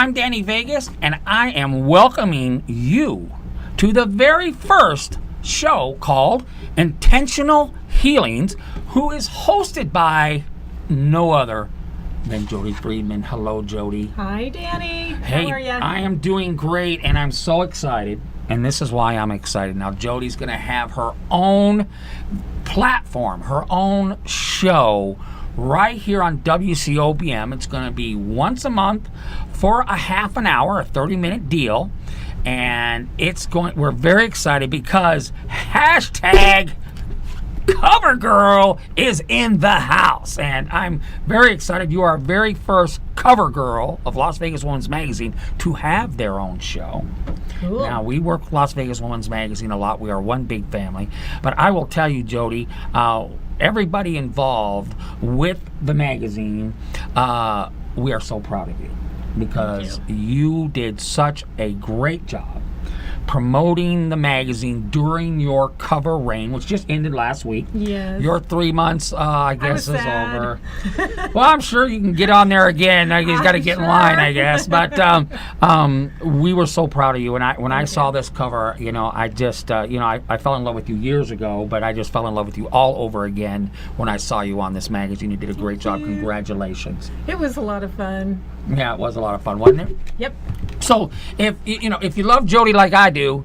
I'm Danny Vegas, and I am welcoming you to the very first show called Intentional Healings, who is hosted by no other than Jodi Friedman. Hello, Jodi. Hi, Danny. Hey, how are you? I am doing great, and I'm so excited. And this is why I'm excited. Now, Jodi's going to have her own platform, her own show right here on WCOBM. It's going to be once a month for a half an hour, a 30-minute deal. And we're very excited because hashtag CoverGirl is in the house, and I'm very excited. You are our very first cover girl of Las Vegas Women's Magazine to have their own show. Cool. Now, we work with Las Vegas Women's Magazine a lot. We are one big family. But I will tell you, Jodi, everybody involved with the magazine, we are so proud of you because you did such a great job promoting the magazine during your cover reign, which just ended last week. Yes. Your 3 months, I guess, is sad. over. Well, I'm sure you can get on there again. You got to get in line, I guess. But we were so proud of you. And when I saw this cover, I just, I fell in love with you years ago, but I just fell in love with you all over again when I saw you on this magazine. You did a great job. Congratulations. It was a lot of fun. Yeah, it was a lot of fun, wasn't it? Yep. So if you love Jodi like I do,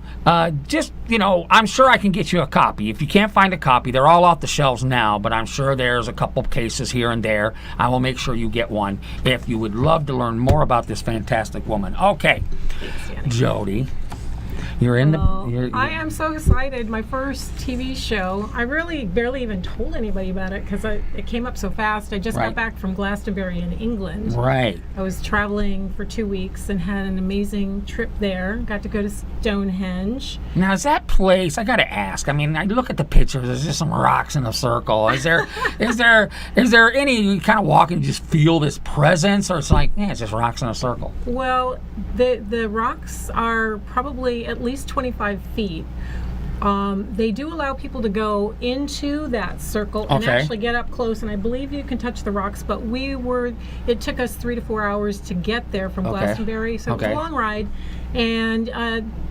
just I'm sure I can get you a copy. If you can't find a copy, they're all off the shelves now, but I'm sure there's a couple cases here and there. I will make sure you get one if you would love to learn more about this fantastic woman. Okay, Jodi. You're in I am so excited. My first TV show. I really barely even told anybody about it because it came up so fast. I just got back from Glastonbury in England. Right. I was traveling for 2 weeks and had an amazing trip there. Got to go to Stonehenge. Now, is that place? I got to ask. I mean, I look at the pictures. There's just some rocks in a circle. Is there any you kind of walk and just feel this presence, or it's like, it's just rocks in a circle? Well, the rocks are probably at least 25 feet. They do allow people to go into that circle and actually get up close, and I believe you can touch the rocks, but it took us 3 to 4 hours to get there from Glastonbury, so it's a long ride, and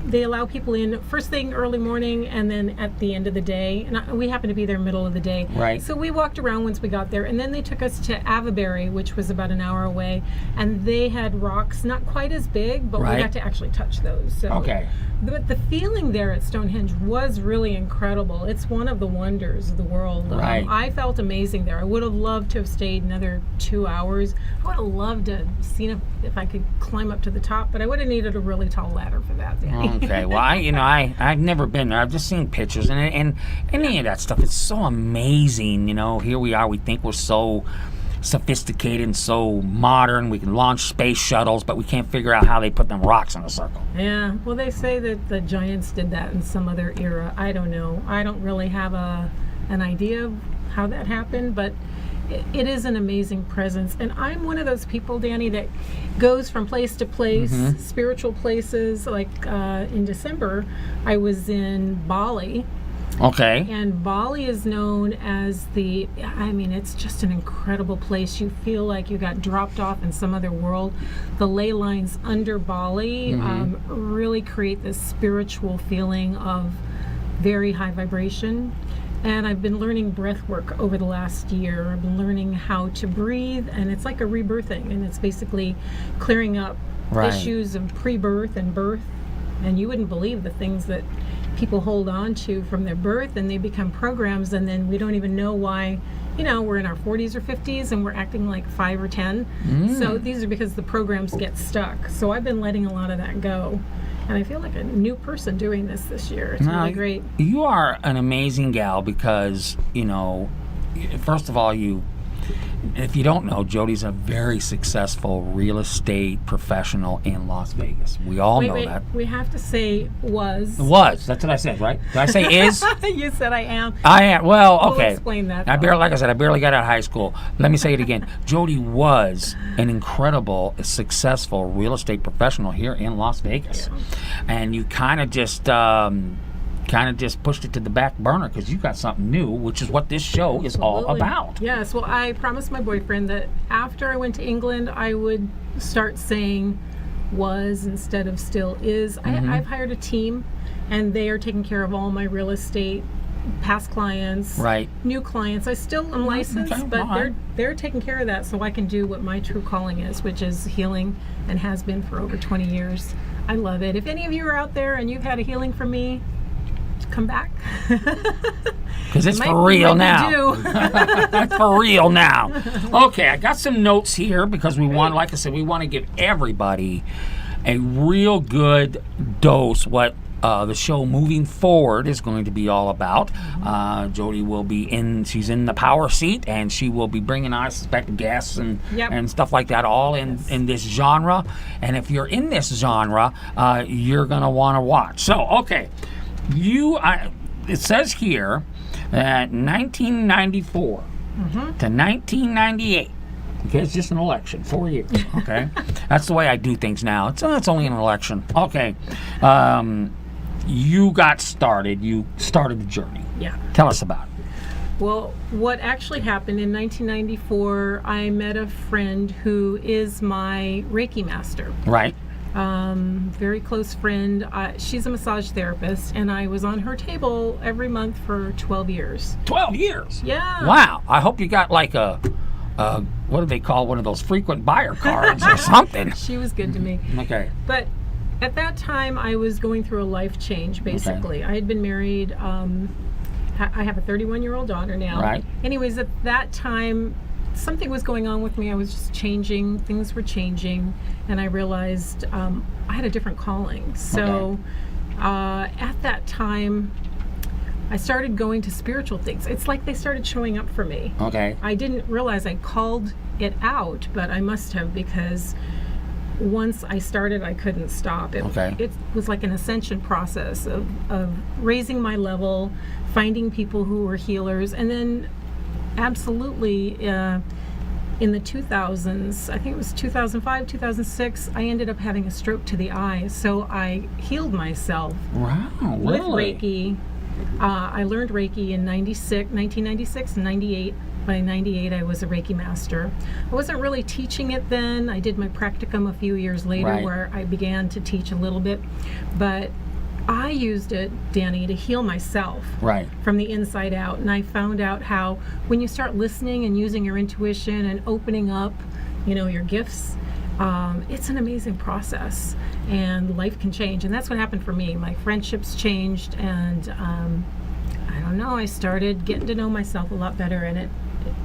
they allow people in first thing early morning and then at the end of the day, and we happened to be there middle of the day. Right. So we walked around once we got there, and then they took us to Avebury, which was about an hour away, and they had rocks not quite as big, but we got to actually touch those. So but the feeling there at Stonehenge was really incredible. It's one of the wonders of the world. Right. I felt amazing there. I would have loved to have stayed another 2 hours. I would have loved to have seen if I could climb up to the top, but I would have needed a really tall ladder for that. Okay. Well, I've never been there. I've just seen pictures, and any of that stuff. It's so amazing. Here we are. We think we're so sophisticated and so modern. We can launch space shuttles, but we can't figure out how they put them rocks in a circle. Yeah. Well, they say that the giants did that in some other era. I don't know. I don't really have an idea of how that happened, but it is an amazing presence. And I'm one of those people, Danny, that goes from place to place, spiritual places. Like in December, I was in Bali. Okay. And Bali is known as it's just an incredible place. You feel like you got dropped off in some other world. The ley lines under Bali really create this spiritual feeling of very high vibration. And I've been learning breath work over the last year. I've been learning how to breathe, and it's like a rebirthing, and it's basically clearing up issues of pre-birth and birth. And you wouldn't believe the things that people hold on to from their birth, and they become programs, and then we don't even know why. We're in our 40s or 50s and we're acting like 5 or 10. So these are because the programs get stuck. So I've been letting a lot of that go, and I feel like a new person doing this year. It's really great. You are an amazing gal because first of all, if you don't know, Jodi's a very successful real estate professional in Las Vegas. We all know that. We have to say was. Was. That's what I said, right? Did I say is? You said I am. I am. Well, okay. We'll explain that. Like I said, I barely got out of high school. Let me say it again. Jodi was an incredible, successful real estate professional here in Las Vegas. Yeah. And you kind of just pushed it to the back burner because you got something new, which is what this show is all about. Yes, well, I promised my boyfriend that after I went to England, I would start saying was instead of still is. I've hired a team, and they are taking care of all my real estate, past clients, Right. new clients. I still am licensed, Okay, but all right. they're taking care of that, so I can do what my true calling is, which is healing, and has been for over 20 years. I love it. If any of you are out there and you've had a healing from me, come back. Because it's Might- for real might be now. due. It's for real now. Okay, I got some notes here because we want, like I said, we want to give everybody a real good dose what the show moving forward is going to be all about. Jodi will be she's in the power seat, and she will be bringing, I suspect, guests and Yep. and stuff like that, all in this genre. And if you're in this genre, you're going to want to watch. So, okay, it says here that 1994 to 1998. Okay, it's just an election, 4 years. Okay, that's the way I do things now. It's only an election. Okay, you got started. You started the journey. Yeah. Tell us about it. Well, what actually happened in 1994, I met a friend who is my Reiki master. Right. Very close friend. She's a massage therapist, and I was on her table every month for 12 years. 12 years. Yeah. Wow. I hope you got like a what do they call one of those frequent buyer cards or something? She was good to me. Okay. But at that time, I was going through a life change, basically. I had been married. I have a 31-year-old daughter now. Right. Anyways, at that time, something was going on with me. I was just changing. Things were changing. And I realized I had a different calling. So at that time, I started going to spiritual things. It's like they started showing up for me. Okay. I didn't realize I called it out, but I must have, because once I started, I couldn't stop. It was like an ascension process of raising my level, finding people who were healers, and then absolutely in the 2000s, I think it was 2005, 2006, I ended up having a stroke to the eye. So I healed myself Wow. with Really? Reiki. I learned Reiki in 1996 and 98. By 98, I was a Reiki master. I wasn't really teaching it then. I did my practicum a few years later, Right. where I began to teach a little bit. But I used it, Danny, to heal myself Right. from the inside out. And I found out how when you start listening and using your intuition and opening up, your gifts, it's an amazing process, and life can change. And that's what happened for me. My friendships changed, and I don't know, I started getting to know myself a lot better, and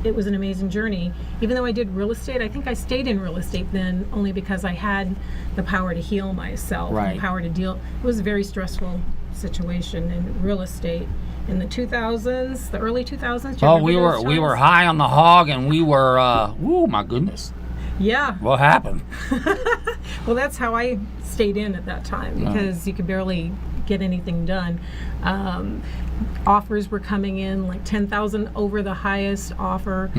it was an amazing journey. Even though I did real estate, I think I stayed in real estate then only because I had the power to heal myself, Right. the power to deal. It was a very stressful situation in real estate in the 2000s, the early 2000s. Do you Oh, remember those we were times? high on the hog, and we were. Oh my goodness. Yeah. What happened? Well, that's how I stayed in at that time, because you could barely get anything done. Offers were coming in like 10,000 over the highest offer,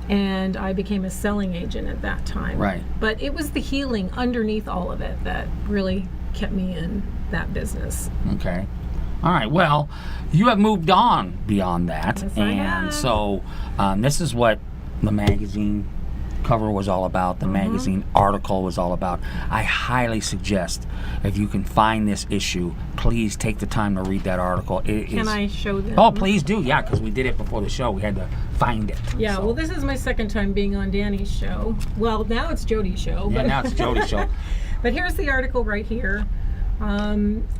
and I became a selling agent at that time. Right. But it was the healing underneath all of it that really kept me in that business. Okay. All right. Well, you have moved on beyond that, Yes, I and have. so this is what the magazine cover was all about. The magazine article was all about. I highly suggest, if you can find this issue, please take the time to read that article. Can I show them? Oh, please do. Yeah, because we did it before the show. We had to find it. Yeah, So- well, this is my second time being on Danny's show. Well, now it's Jodi's show. Yeah, but now it's Jodi's show. But here's the article right here.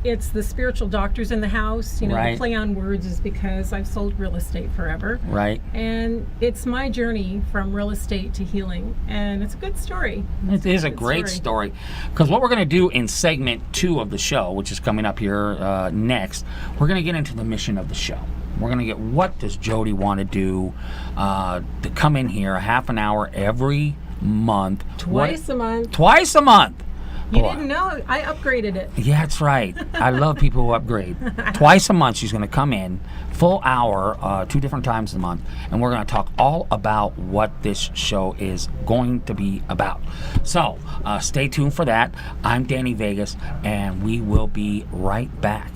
It's the spiritual doctors in the house. Right. The play on words is because I've sold real estate forever. Right. And it's my journey from real estate to healing. And it's a good story. It is a Good great story. Because what we're going to do in segment 2 of the show, which is coming up here next, we're going to get into the mission of the show. We're going to get, what does Jodi want to do to come in here a half an hour every month. Twice a month. Twice a month. You Boy. didn't know? I upgraded it. Yeah, that's right. I love people who upgrade. Twice a month, she's going to come in, full hour, 2 different times a month, and we're going to talk all about what this show is going to be about. So, stay tuned for that. I'm Danny Vegas, and we will be right back.